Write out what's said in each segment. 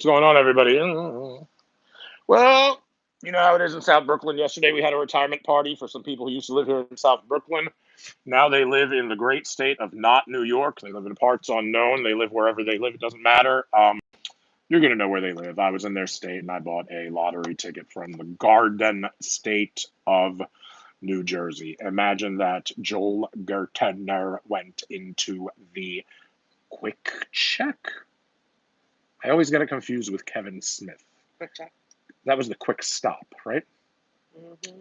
What's going on, everybody? Well, you know how it is in South Brooklyn. Yesterday, we had a retirement party for some people who used to live here in South Brooklyn. Now they live in the great state of not New York. They live in parts unknown. They live wherever they live. It doesn't matter. You're going to know where they live. I was in their state, and I bought a lottery ticket from the Garden State of New Jersey. Imagine that Joel Gertner went into the quick check. I always get it confused with Kevin Smith. Quick check. That was the quick stop, right? Mm-hmm.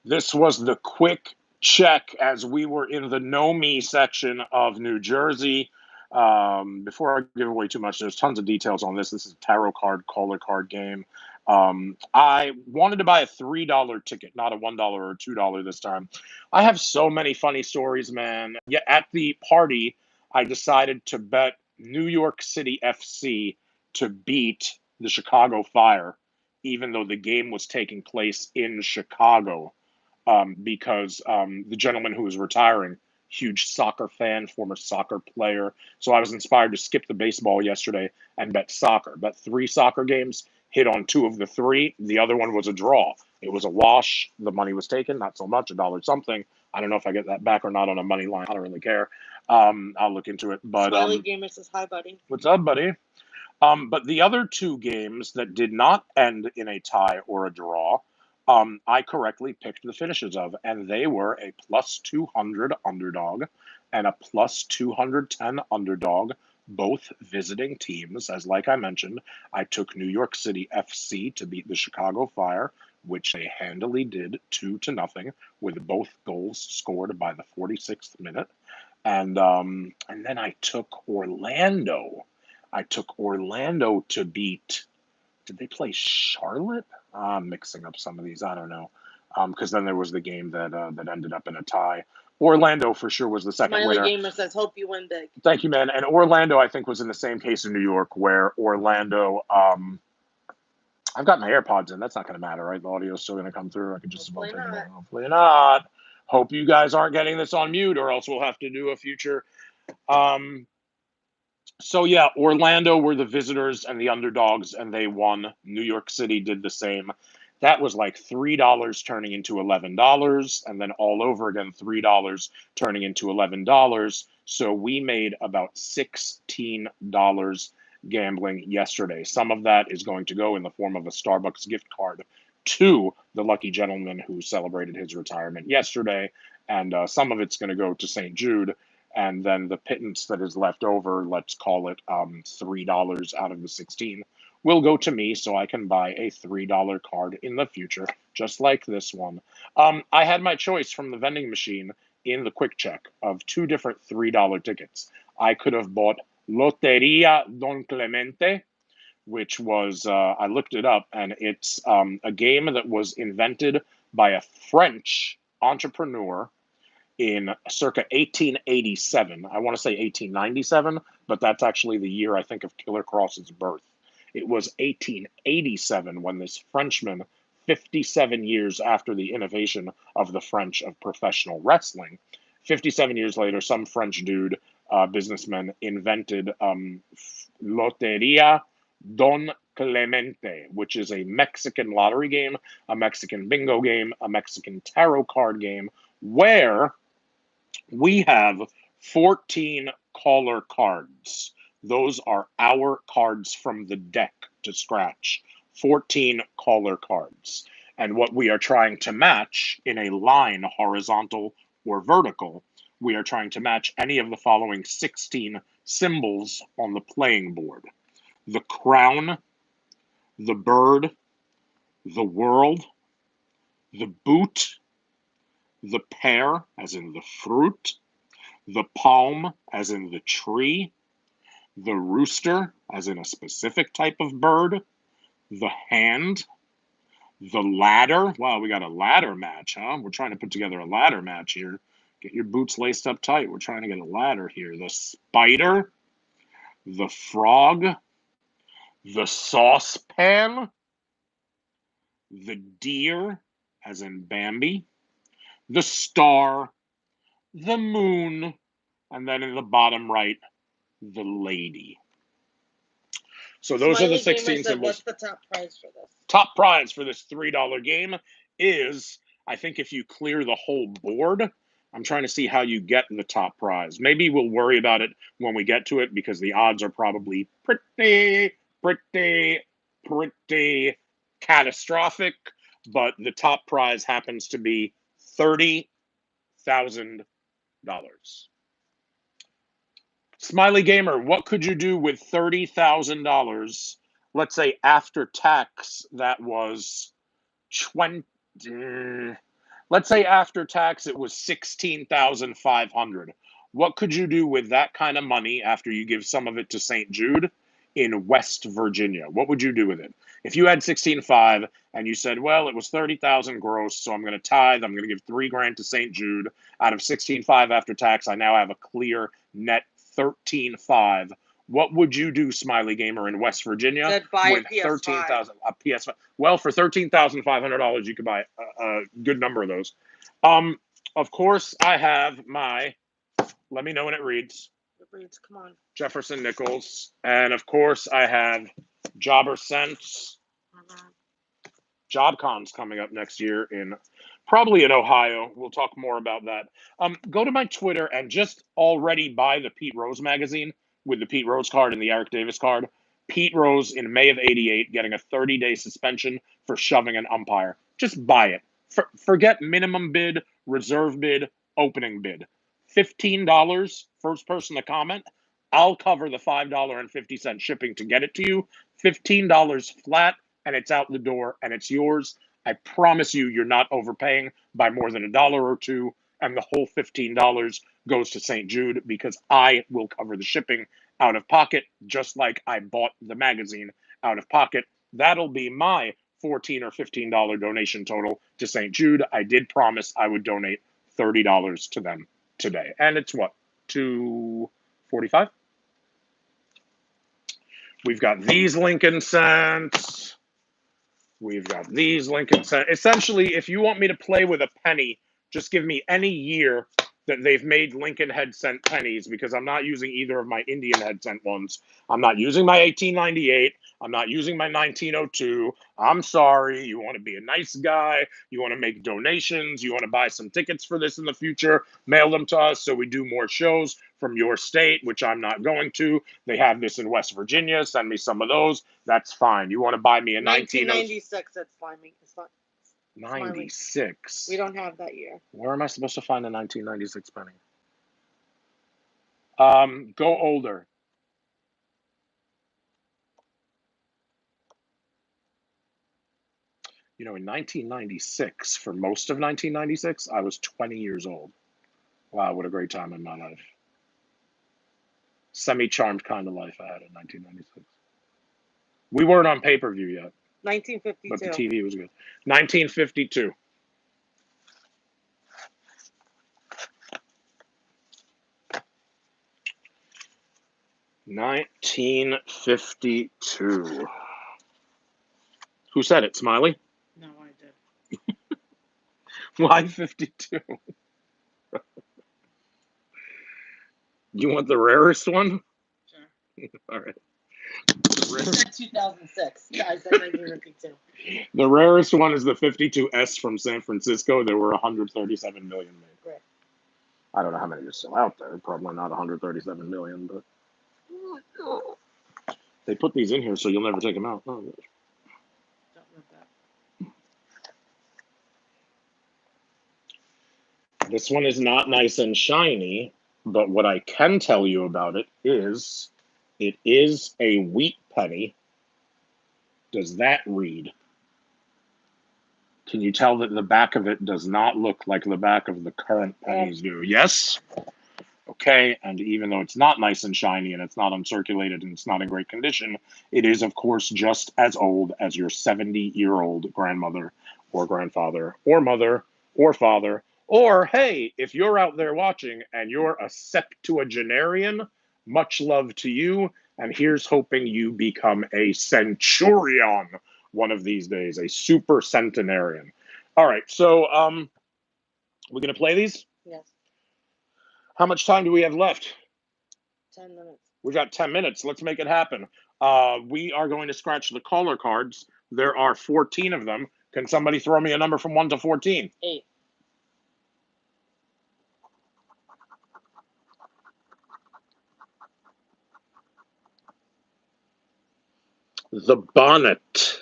This was the quick check as we were in the Know Me section of New Jersey. Before I give away too much, there's tons of details on this. This is a tarot card, caller card game. I wanted to buy a $3 ticket, not a $1 or $2 this time. I have so many funny stories, man. Yeah, at the party, I decided to bet New York City FC to beat the Chicago Fire, even though the game was taking place in Chicago, because the gentleman who was retiring, huge soccer fan, former soccer player. So I was inspired to skip the baseball yesterday and bet soccer. Bet 3 soccer games, hit on 2 of the 3. The other one was a draw. It was a wash. The money was taken, not so much, $1 something. I don't know if I get that back or not on a money line. I don't really care. I'll look into it. But Smiley Gamer says hi, buddy. What's up, buddy? But the other 2 games that did not end in a tie or a draw, I correctly picked the finishes of, and they were a plus 200 underdog and a plus 210 underdog, both visiting teams. As like I mentioned, I took New York City FC to beat the Chicago Fire, which they handily did 2-0, with both goals scored by the 46th minute. And then I took Orlando. I took Orlando to beat. Did they play Charlotte? I'm mixing up some of these. I don't know. Because then there was the game that ended up in a tie. Orlando for sure was the second Smiley winner. Gamer says, hope you win big. Thank you, man. And Orlando, I think, was in the same case in New York, where Orlando. I've got my AirPods in. That's not going to matter, right? The audio is still going to come through. I could just Hopefully about take it not. out. Hopefully not. Hope you guys aren't getting this on mute, or else we'll have to do a future. So yeah, Orlando were the visitors and the underdogs, and they won. New York City did the same. That was like $3 turning into $11, and then all over again, $3 turning into $11. So we made about $16 gambling yesterday. Some of that is going to go in the form of a Starbucks gift card to the lucky gentleman who celebrated his retirement yesterday, and some of it's going to go to St. Jude. And then the pittance that is left over, let's call it $3 out of the 16, will go to me so I can buy a $3 card in the future, just like this one. I had my choice from the vending machine in the quick check of 2 different $3 tickets. I could have bought Lotería Don Clemente, which was, I looked it up, and it's a game that was invented by a French entrepreneur in circa 1887. I want to say 1897, but that's actually the year, I think, of Killer Cross's birth. It was 1887 when this Frenchman, 57 years after the innovation of the French of professional wrestling, 57 years later, some French dude, businessman, invented Lotería Don Clemente, which is a Mexican lottery game, a Mexican bingo game, a Mexican tarot card game, where we have 14 caller cards. Those are our cards from the deck to scratch. 14 caller cards. And what we are trying to match in a line, horizontal or vertical, we are trying to match any of the following 16 symbols on the playing board: the crown, the bird, the world, the boot, the pear, as in the fruit, the palm, as in the tree, the rooster, as in a specific type of bird, the hand, the ladder. Wow, we got a ladder match, huh? We're trying to put together a ladder match here. Get your boots laced up tight. We're trying to get a ladder here. The spider, the frog, the saucepan, the deer, as in Bambi, the star, the moon, and then in the bottom right, the lady. So those are the Smiley Gamer 16 said, symbols. what's the top prize for this? Top prize for this $3 game is, I think if you clear the whole board, I'm trying to see how you get the top prize. Maybe we'll worry about it when we get to it because the odds are probably pretty catastrophic. But the top prize happens to be $30,000. Smiley Gamer, what could you do with $30,000? Let's say after tax, that was 20. Let's say after tax, it was 16,500. What could you do with that kind of money after you give some of it to St. Jude in West Virginia? What would you do with it? If you had 16,500 and you said, well, it was 30,000 gross, so I'm going to tithe, I'm going to give $3,000 to St. Jude. Out of 16,500 after tax, I now have a clear net 13,500. What would you do, Smiley Gamer, in West Virginia Said buy with a PS5. 13,000 a PS5? Well, for $13,500, you could buy a good number of those. Of course, I have my. Let me know when it reads. It reads, come on. Jefferson Nichols, and of course, I have Jobber Sense. JobCon's coming up next year probably in Ohio. We'll talk more about that. Go to my Twitter and just already buy the Pete Rose magazine with the Pete Rose card and the Eric Davis card. Pete Rose in May of '88 getting a 30-day suspension for shoving an umpire. Just buy it. Forget minimum bid, reserve bid, opening bid. $15, first person to comment. I'll cover the $5.50 shipping to get it to you. $15 flat, and it's out the door, and it's yours. I promise you, you're not overpaying by more than $1 or $2, and the whole $15 goes to St. Jude because I will cover the shipping out of pocket, just like I bought the magazine out of pocket. That'll be my $14 or $15 donation total to St. Jude. I did promise I would donate $30 to them today, and it's what, $2.45? We've got these Lincoln cents. We've got these Lincoln cents. Essentially, if you want me to play with a penny, just give me any year that they've made Lincoln head cent pennies, because I'm not using either of my Indian head cent ones. I'm not using my 1898. I'm not using my 1902. I'm sorry. You want to be a nice guy. You want to make donations. You want to buy some tickets for this in the future. Mail them to us so we do more shows from your state, which I'm not going to. They have this in West Virginia. Send me some of those. That's fine. You want to buy me a 1996, that's Smiley. It's not 96. We don't have that year. Where am I supposed to find a 1996 penny? Go older. You know, in 1996, for most of 1996, I was 20 years old. Wow, what a great time in my life. Semi-charmed kind of life I had in 1996. We weren't on pay-per-view yet. 1952. But the TV was good. 1952. $1952. Who said it, Smiley? No, I did. Why 52? You want the rarest one? Sure. All right. You said 2006. Yeah, I said 1952. The rarest one is the 52S from San Francisco. There were 137 million made. Great. I don't know how many are still out there. Probably not 137 million, but they put these in here so you'll never take them out. Oh, Don't know that. this one is not nice and shiny, but what I can tell you about it is a wheat penny. Does that read? Can you tell that the back of it does not look like the back of the current pennies do? Yes? Okay, and even though it's not nice and shiny and it's not uncirculated and it's not in great condition, it is, of course, just as old as your 70-year-old grandmother or grandfather or mother or father. Or, hey, if you're out there watching and you're a septuagenarian, much love to you, and here's hoping you become a centurion one of these days, a super centenarian. All right, so we're going to play these? Yes. How much time do we have left? 10 minutes. We got 10 minutes. Let's make it happen. We are going to scratch the caller cards. There are 14 of them. Can somebody throw me a number from 1 to 14? 8. The bonnet.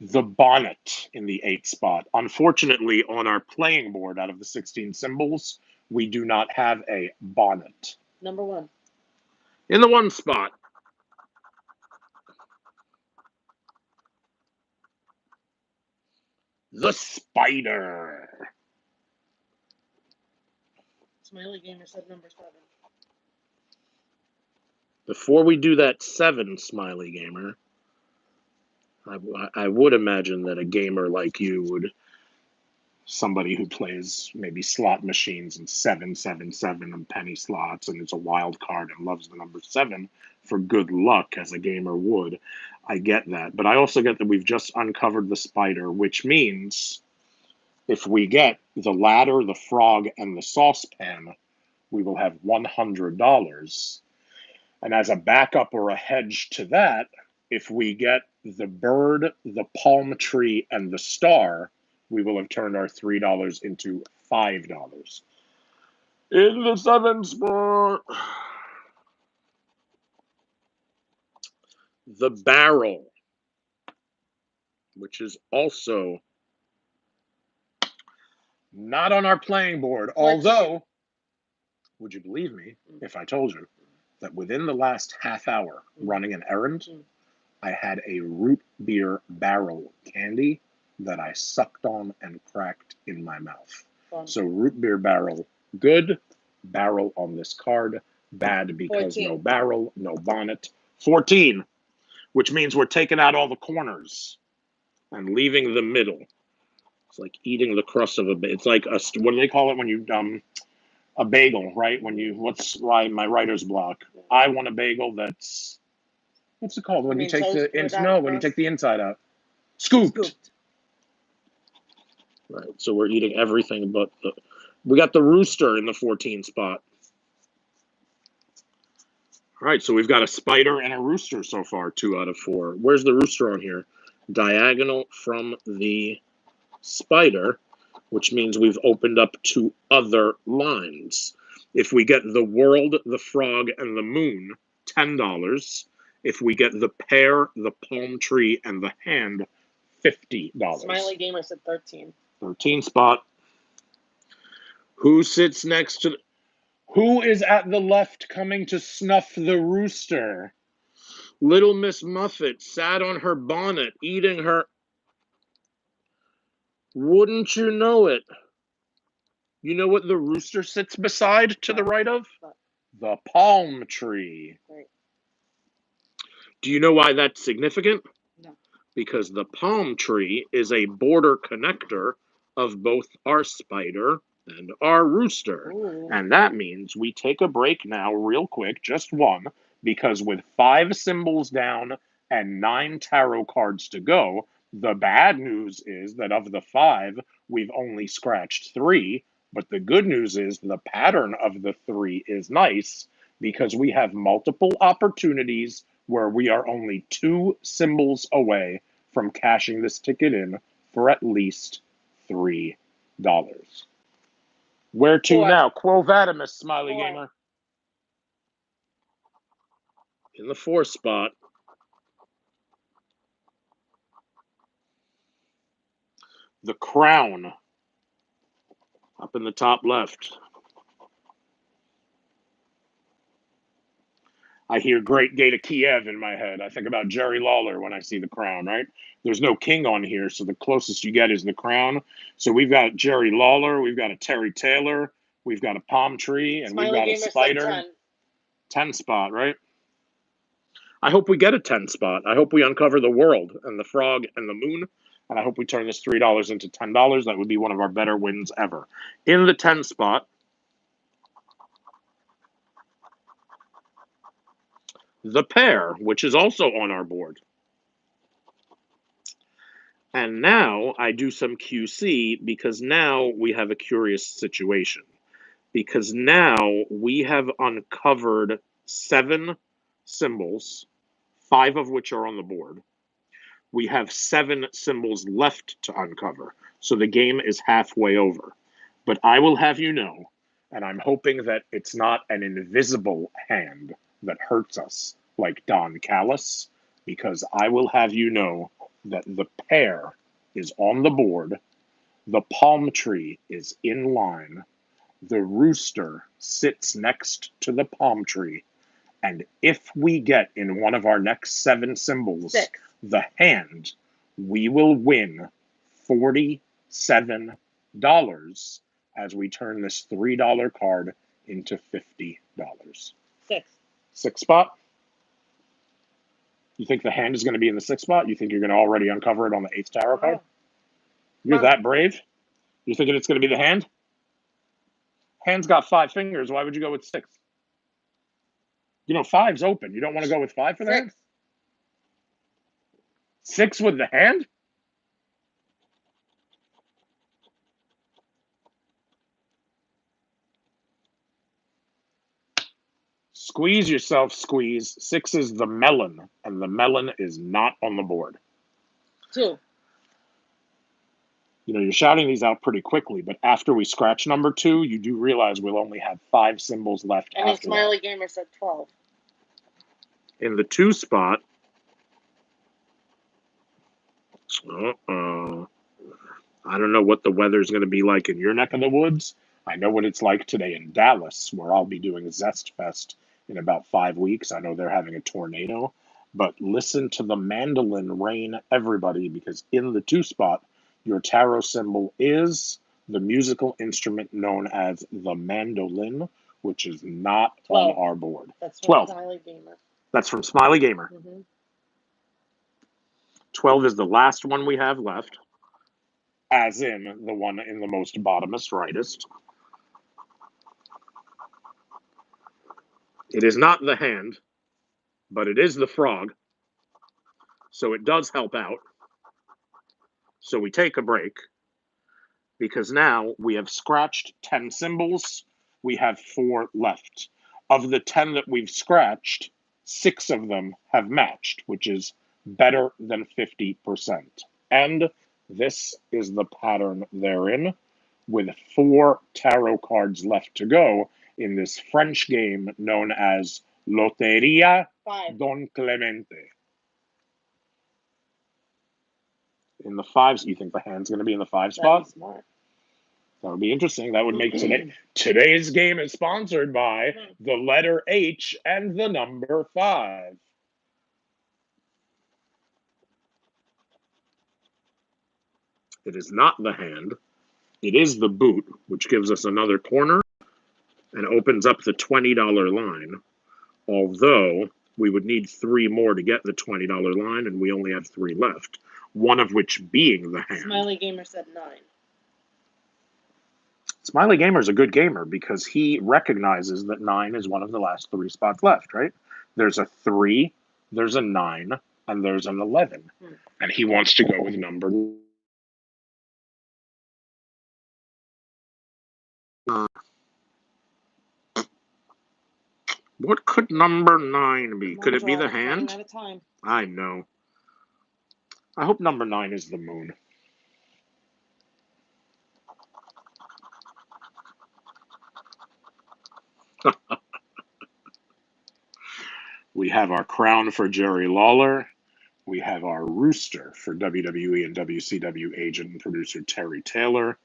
The bonnet in the 8 spot. Unfortunately, on our playing board, out of the 16 symbols, we do not have a bonnet. Number 1. In the 1 spot, the spider. Smiley Gamer said number 7. Before we do that 7, Smiley Gamer, I would imagine that a gamer like you would, somebody who plays maybe slot machines and 777 and penny slots and is a wild card and loves the number 7 for good luck as a gamer would. I get that. But I also get that we've just uncovered the spider, which means if we get the ladder, the frog, and the saucepan, we will have $100. And as a backup or a hedge to that, if we get the bird, the palm tree, and the star, we will have turned our $3 into $5. In the 7 spot, the barrel, which is also not on our playing board. Although, would you believe me if I told you that within the last half hour running an errand, I had a root beer barrel candy that I sucked on and cracked in my mouth. Fun. So root beer barrel, good. Barrel on this card, bad because 14. no barrel, no bonnet. 14, which means we're taking out all the corners and leaving the middle. It's like eating the crust of a bagel. It's like, what do they call it when you, a bagel, right? When you, what's my writer's block? I want a bagel that's, what's it called? When you take when you take the inside out. Scooped. Right. So we're eating everything but we got the rooster in the 14 spot. All right, so we've got a spider and a rooster so far, 2 out of 4. Where's the rooster on here? Diagonal from the spider, which means we've opened up 2 other lines. If we get the world, the frog, and the moon, $10. If we get the pear, the palm tree, and the hand, $50. Smiley Gamer said 13. 13 spot. Who sits next to... Who is at the left coming to snuff the rooster? Little Miss Muffet sat on her bonnet, eating her... Wouldn't you know it? You know what the rooster sits beside to the right of? The palm tree. Right. Do you know why that's significant? No. Because the palm tree is a border connector of both our spider and our rooster. Ooh. And that means we take a break now real quick, just one, because with 5 symbols down and 9 tarot cards to go, the bad news is that of the 5, we've only scratched 3, but the good news is the pattern of the 3 is nice because we have multiple opportunities where we are only 2 symbols away from cashing this ticket in for at least $3. Where to 4. now? Quo Vadimus, Smiley 4. Gamer. In the 4 spot. The crown. Up in the top left. I hear Great Gate of Kiev in my head. I think about Jerry Lawler when I see the crown, right? There's no king on here, so the closest you get is the crown. So we've got Jerry Lawler, we've got a Terry Taylor, we've got a palm tree, and Smiley we've got a Gamer spider. said 10 spot, right? I hope we get a 10 spot. I hope we uncover the world and the frog and the moon. And I hope we turn this $3 into $10. That would be one of our better wins ever. In the 10 spot, the pear, which is also on our board. And now I do some QC because now we have a curious situation. because now we have uncovered 7 symbols, 5 of which are on the board. We have 7 symbols left to uncover, so the game is halfway over. But I will have you know, and I'm hoping that it's not an invisible hand that hurts us like Don Callis, because I will have you know that the pair is on the board, the palm tree is in line, the rooster sits next to the palm tree, and if we get in one of our next 7 symbols 6. the hand, we will win $47 as we turn this $3 card into $50. 6. 6 spot? You think the hand is going to be in the 6 spot? You think you're going to already uncover it on the 8th tarot card? You're that brave? You thinking it's going to be the hand? Hand's got 5 fingers. Why would you go with 6? You know, 5's open. You don't want to go with 5 for the hand? 6 with the hand? Squeeze yourself, squeeze. 6 is the melon, and the melon is not on the board. 2. You know, you're shouting these out pretty quickly, but after we scratch number 2, you do realize we'll only have 5 symbols left And after Smiley Gamer said 12. In the 2 spot, uh-oh. I don't know what the weather's going to be like in your neck of the woods. I know what it's like today in Dallas, where I'll be doing Zest Fest in about 5 weeks. I know they're having a tornado. But listen to the mandolin rain, everybody, because in the 2 spot, your tarot symbol is the musical instrument known as the mandolin, which is not 12. on our board. That's from 12. Smiley Gamer. That's from Smiley Gamer. Mm-hmm. 12 is the last one we have left, as in the one in the most bottomest rightest. It is not the hand, but it is the frog, so it does help out. So we take a break, because now we have scratched 10 symbols. We have 4 left. Of the 10 that we've scratched, 6 of them have matched, which is better than 50%. And this is the pattern therein, with 4 tarot cards left to go in this French game known as LOTERÍA 5. Don Clemente. In the 5s, you think the hand's going to be in the 5 spot? Smart. That would be interesting. That would make today's game is sponsored by the letter H and the number 5. It is not the hand. It is the boot, which gives us another corner and opens up the $20 line. Although we would need 3 more to get the $20 line, and we only have 3 left. One of which being the hand. Smiley Gamer said 9. Smiley Gamer is a good gamer because he recognizes that 9 is one of the last 3 spots left, right? There's a 3, there's a 9, and there's an 11. And he wants to go with number. What could number 9 be? Could it be the hand? At a time. I know. I hope number 9 is the moon. We have our crown for Jerry Lawler. We have our rooster for WWE and WCW agent and producer Terry Taylor.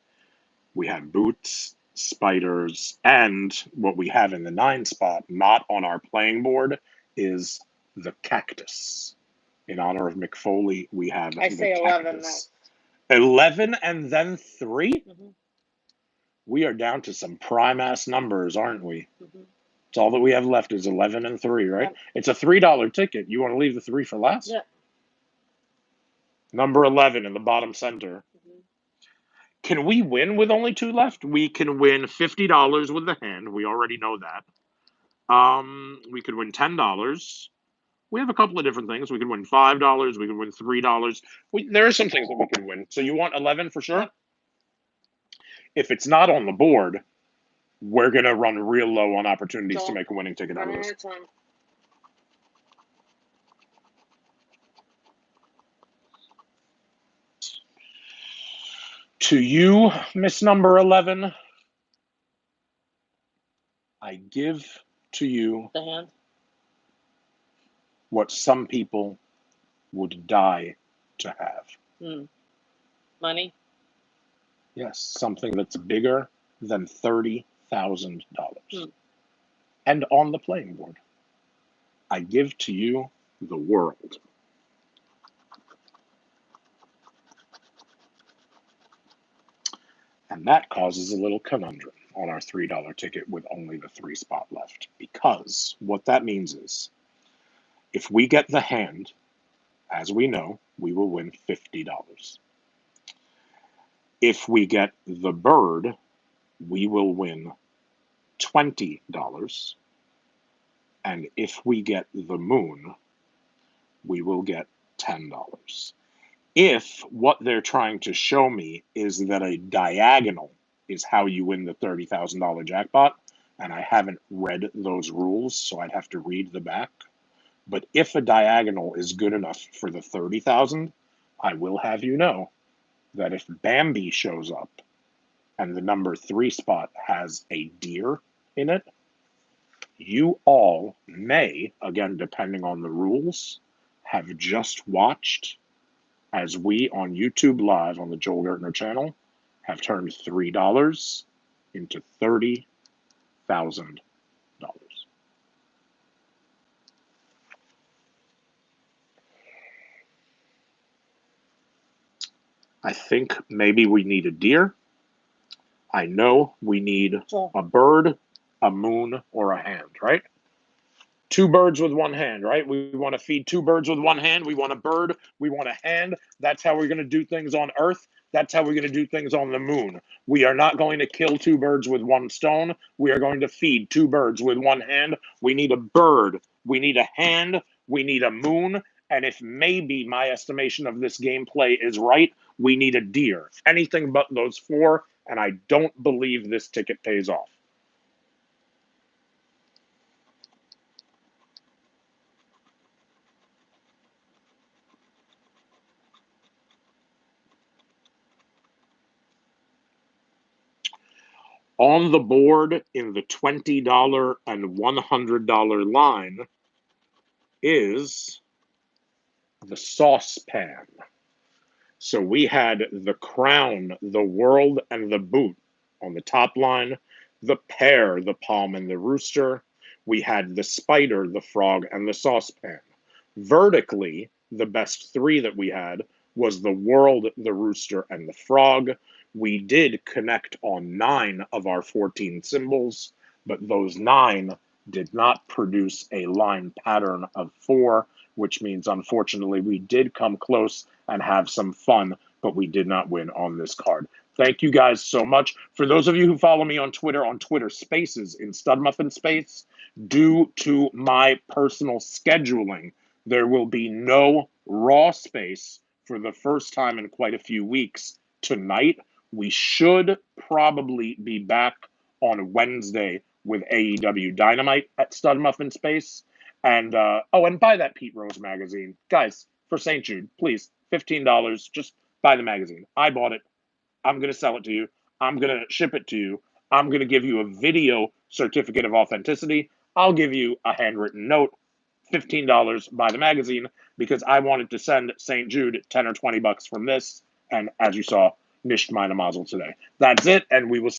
We have boots, spiders, and what we have in the 9 spot, not on our playing board, is the cactus. In honor of Mick Foley, we have I say 11 cactus. 11 and then 3? Mm-hmm. We are down to some prime-ass numbers, aren't we? Mm-hmm. It's all that we have left is 11 and 3, right? Yep. It's a $3 ticket. You want to leave the 3 for last? Yep. Number 11 in the bottom center. Mm-hmm. Can we win with only 2 left? We can win $50 with the hand. We already know that. We could win $10. We have a couple of different things. We could win $5. We could win $3. There are some things that we could win. So you want 11 for sure? Yep. If it's not on the board, we're going to run real low on opportunities to Joel, make a winning ticket out of running this. out of time. To you, Miss Number 11, I give to you The hand. what some people would die to have. Money. Yes, something that's bigger than $30,000. And on the playing board, I give to you the world. And that causes a little conundrum on our $3 ticket with only the 3 spot left. Because what that means is, if we get the hand, as we know, we will win $50. If we get the bird, we will win $20. And if we get the moon, we will get $10. If what they're trying to show me is that a diagonal is how you win the $30,000 jackpot, and I haven't read those rules, so I'd have to read the back. But if a diagonal is good enough for the 30,000, I will have you know that if Bambi shows up and the number 3 spot has a deer in it, you all may, again, depending on the rules, have just watched as we on YouTube Live on the Joel Gertner channel have turned $3 into $30,000. I think maybe we need a deer. I know we need a bird, a moon, or a hand, right? 2 birds with 1 hand, right? We want to feed 2 birds with 1 hand. We want a bird. We want a hand. That's how we're going to do things on Earth. That's how we're going to do things on the moon. We are not going to kill 2 birds with 1 stone. We are going to feed 2 birds with 1 hand. We need a bird. We need a hand. We need a moon. And if maybe my estimation of this gameplay is right, we need a deer. Anything but those 4, and I don't believe this ticket pays off. On the board in the $20 and $100 line is the saucepan. So we had the crown, the world, and the boot on the top line, the pear, the palm, and the rooster. We had the spider, the frog, and the saucepan. Vertically, the best 3 that we had was the world, the rooster, and the frog. We did connect on 9 of our 14 symbols, but those 9 did not produce a line pattern of 4, which means, unfortunately, we did come close and have some fun, but we did not win on this card. Thank you guys so much. For those of you who follow me on Twitter Spaces in Stud Muffin Space, due to my personal scheduling, there will be no Raw space for the first time in quite a few weeks tonight. We should probably be back on Wednesday with AEW Dynamite at Stud Muffin Space. And and buy that Pete Rose magazine. Guys, for St. Jude, please, $15. Just buy the magazine. I bought it. I'm going to sell it to you. I'm going to ship it to you. I'm going to give you a video certificate of authenticity. I'll give you a handwritten note. $15, buy the magazine, because I wanted to send St. Jude 10 or $20 from this. And as you saw, nicht meine Mazel today. That's it, and we will